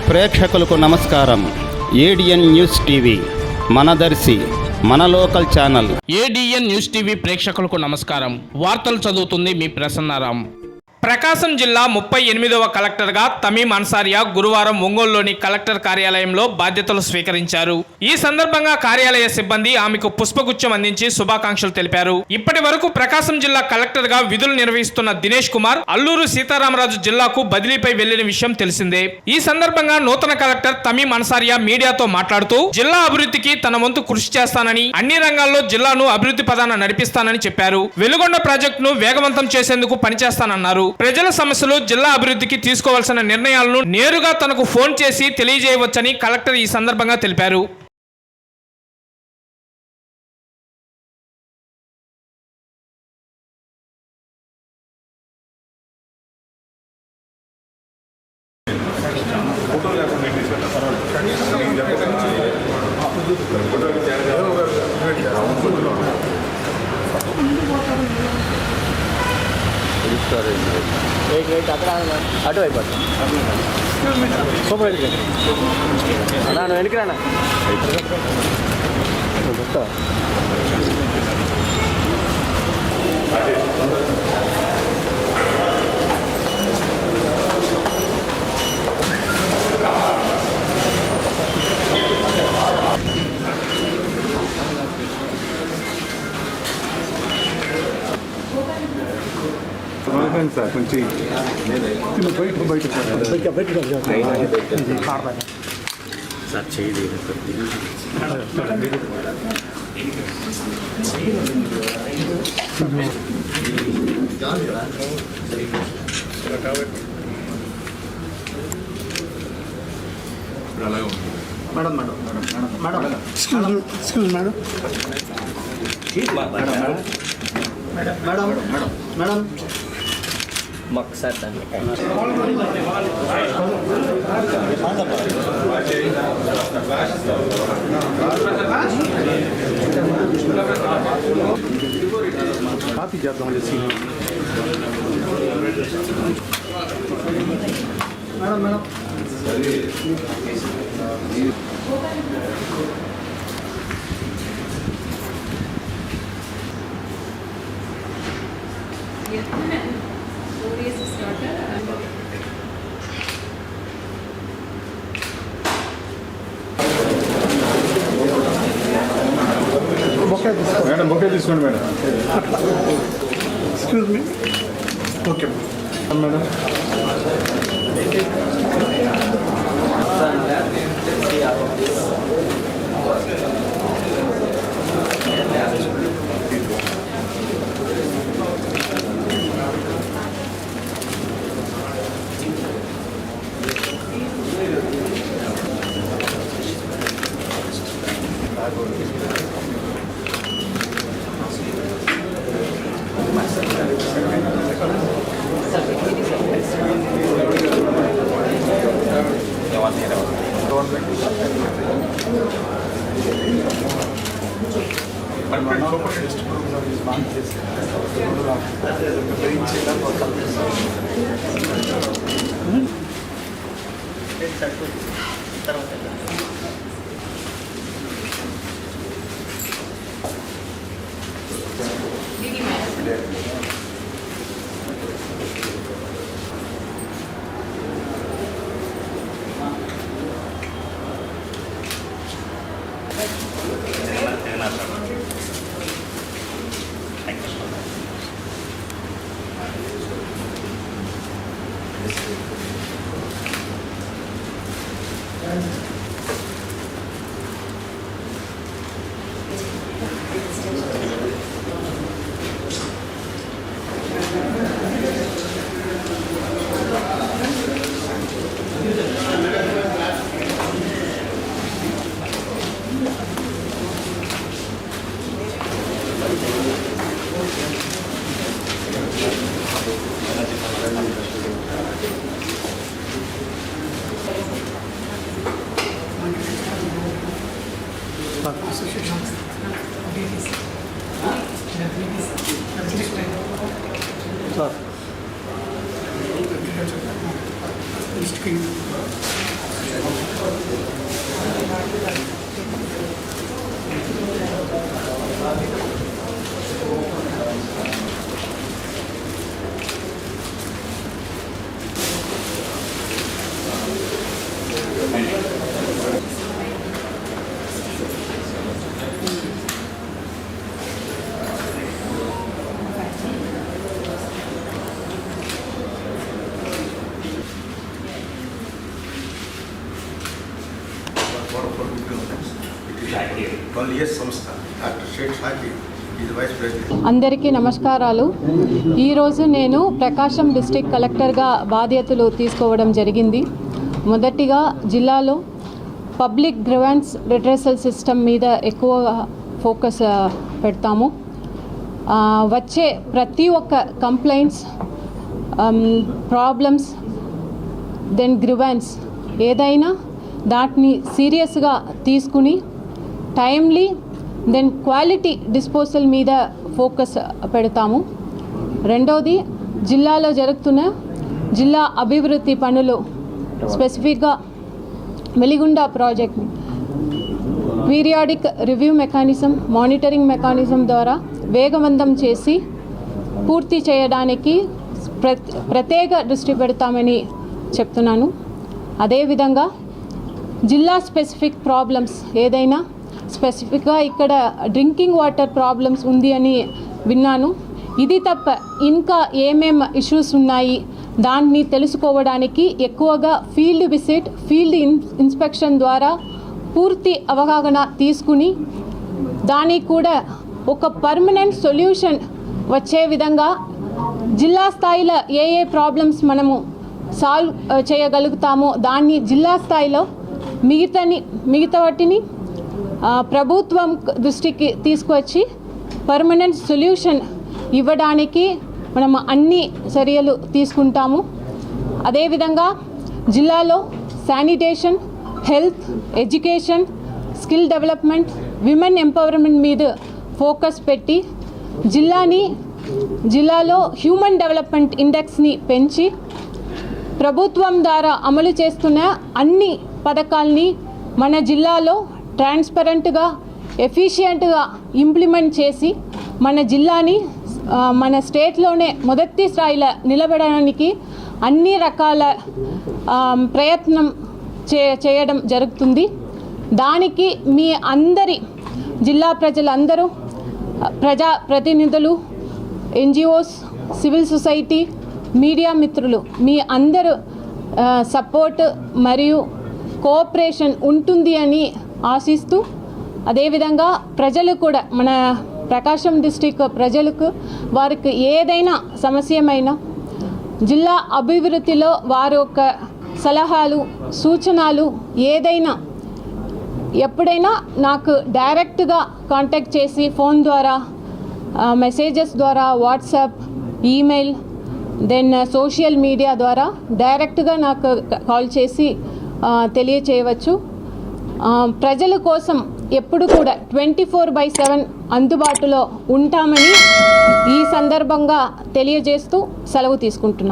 ప్రేక్షకులకు నమస్కారం. ADN news TV మనదర్శి మన local channel. ADN news TV ప్రేక్షకులకు నమస్కారం. వార్తలు చదువుతుంది మీ ప్రసన్నారాం. ప్రకాశం జిల్లా 38వ కలెక్టర్గా తమీం అన్సారియా గురువారం ఒంగోలులోని కలెక్టర్ కార్యాలయంలో బాధ్యతలు స్వీకరించారు. ఈ సందర్భంగా కార్యాలయ సిబ్బంది ఆమెకు పుష్పగుచ్చం అందించి శుభాకాంక్షలు తెలిపారు. ఇప్పటి వరకు ప్రకాశం జిల్లా కలెక్టర్గా విధులు నిర్వహిస్తున్న దినేష్ కుమార్ అల్లూరు సీతారామరాజు జిల్లాకు బదిలీపై వెళ్లిన విషయం తెలిసిందే. ఈ సందర్భంగా నూతన కలెక్టర్ తమీం అన్సారియా మీడియాతో మాట్లాడుతూ జిల్లా అభివృద్ధికి తన వంతు కృషి చేస్తానని, అన్ని రంగాల్లో జిల్లాను అభివృద్ధి పదాన నడిపిస్తానని చెప్పారు. వెలుగొండ ప్రాజెక్టును వేగవంతం చేసేందుకు పనిచేస్తానన్నారు. ప్రజల సమస్యలు, జిల్లా అభివృద్ధికి తీసుకోవాల్సిన నిర్ణయాలను నేరుగా తనకు ఫోన్ చేసి తెలియజేయవచ్చని కలెక్టర్ ఈ సందర్భంగా తెలిపారు. అటు అయిపోతాను అన్నా వెనక్కి రానా సార్ కొంచెం బయట సార్ చేయలేదు. మేడం ఎక్స్క్యూజ్ మేడం మేడం మాకు సార్ దాన్ని కాపీ చేద్దాం మేడం మేడం బొకే తీసుకోండి madam. Excuse me. Okay madam. Sir S సంస్థ డాక్టర్ షేక్ షాకిర్ ఇది వైస్ ప్రెసిడెంట్. అందరికీ నమస్కారాలు. ఈరోజు నేను ప్రకాశం డిస్ట్రిక్ట్ కలెక్టర్గా బాధ్యతలు తీసుకోవడం జరిగింది. మొదటిగా జిల్లాలో పబ్లిక్ గ్రీవెన్స్ రిట్రెసల్ సిస్టమ్ మీద ఎక్కువ ఫోకస్ పెడతాము. వచ్చే ప్రతి ఒక్క కంప్లైంట్స్, ప్రాబ్లమ్స్, దెన్ గ్రీవెన్స్ ఏదైనా దాన్ని సీరియస్గా తీసుకుని టైమ్లీ దెన్ క్వాలిటీ డిస్పోజల్ మీద ఫోకస్ పెడతాము. రెండవది, జిల్లాలో జరుగుతున్న జిల్లా అభివృద్ధి పనులు, స్పెసిఫిక్గా Veligonda project periodic review mechanism, monitoring mechanism ద్వారా వేగవంతం చేసి పూర్తి చేయడానికి ప్రత్యేక దృష్టి పెడతామని చెప్తున్నాను. అదేవిధంగా జిల్లా స్పెసిఫిక్ ప్రాబ్లమ్స్ ఏదైనా, స్పెసిఫిక్గా ఇక్కడ డ్రింకింగ్ వాటర్ ప్రాబ్లమ్స్ ఉంది అని విన్నాను. ఇది తప్ప ఇంకా ఏమేం ఇష్యూస్ ఉన్నాయి దాన్ని తెలుసుకోవడానికి ఎక్కువగా ఫీల్డ్ విజిట్, ఫీల్డ్ ఇన్స్పెక్షన్ ద్వారా పూర్తి అవగాహన తీసుకుని దానికి కూడా ఒక పర్మనెంట్ సొల్యూషన్ వచ్చే విధంగా జిల్లా స్థాయిలో ఏ ప్రాబ్లమ్స్ మనము సాల్వ్ చేయగలుగుతామో దాన్ని జిల్లా స్థాయిలో మిగతా వాటిని ప్రభుత్వం దృష్టికి తీసుకువచ్చి పర్మనెంట్ సొల్యూషన్ ఇవ్వడానికి మనం అన్ని చర్యలు తీసుకుంటాము. అదేవిధంగా జిల్లాలో sanitation, health, education, skill development, women empowerment మీద ఫోకస్ పెట్టి జిల్లాలో హ్యూమన్ డెవలప్మెంట్ ఇండెక్స్ని పెంచి ప్రభుత్వం ద్వారా అమలు చేస్తున్న అన్ని పథకాల్ని మన జిల్లాలో ట్రాన్స్పరెంట్గా, ఎఫిషియెంట్గా ఇంప్లిమెంట్ చేసి మన జిల్లాని మన స్టేట్లోనే మొదటి స్థాయిలో నిలబడడానికి అన్ని రకాల ప్రయత్నం చేయడం జరుగుతుంది. దానికి మీ అందరి జిల్లా ప్రజలందరూ, ప్రజాప్రతినిధులు, ఎన్జిఓస్, సివిల్ సొసైటీ, మీడియా మిత్రులు మీ అందరూ సపోర్ట్ మరియు కోఆపరేషన్ ఉంటుంది అని ఆశిస్తూ, అదేవిధంగా ప్రజలు కూడా, మన ప్రకాశం డిస్ట్రిక్ట్ ప్రజలకు వారికి ఏదైనా సమస్యమైనా జిల్లా అభివృద్ధిలో వారి యొక్క సలహాలు, సూచనలు ఏదైనా ఎప్పుడైనా నాకు డైరెక్ట్గా కాంటాక్ట్ చేసి ఫోన్ ద్వారా, మెసేజెస్ ద్వారా, WhatsApp, email, then social media ద్వారా డైరెక్ట్గా నాకు కాల్ చేసి తెలియచేయవచ్చు. ప్రజల కోసం ఎప్పుడు కూడా 24/7 అందుబాటులో ఉంటామని ఈ సందర్భంగా తెలియజేస్తూ సెలవు తీసుకుంటున్నాను.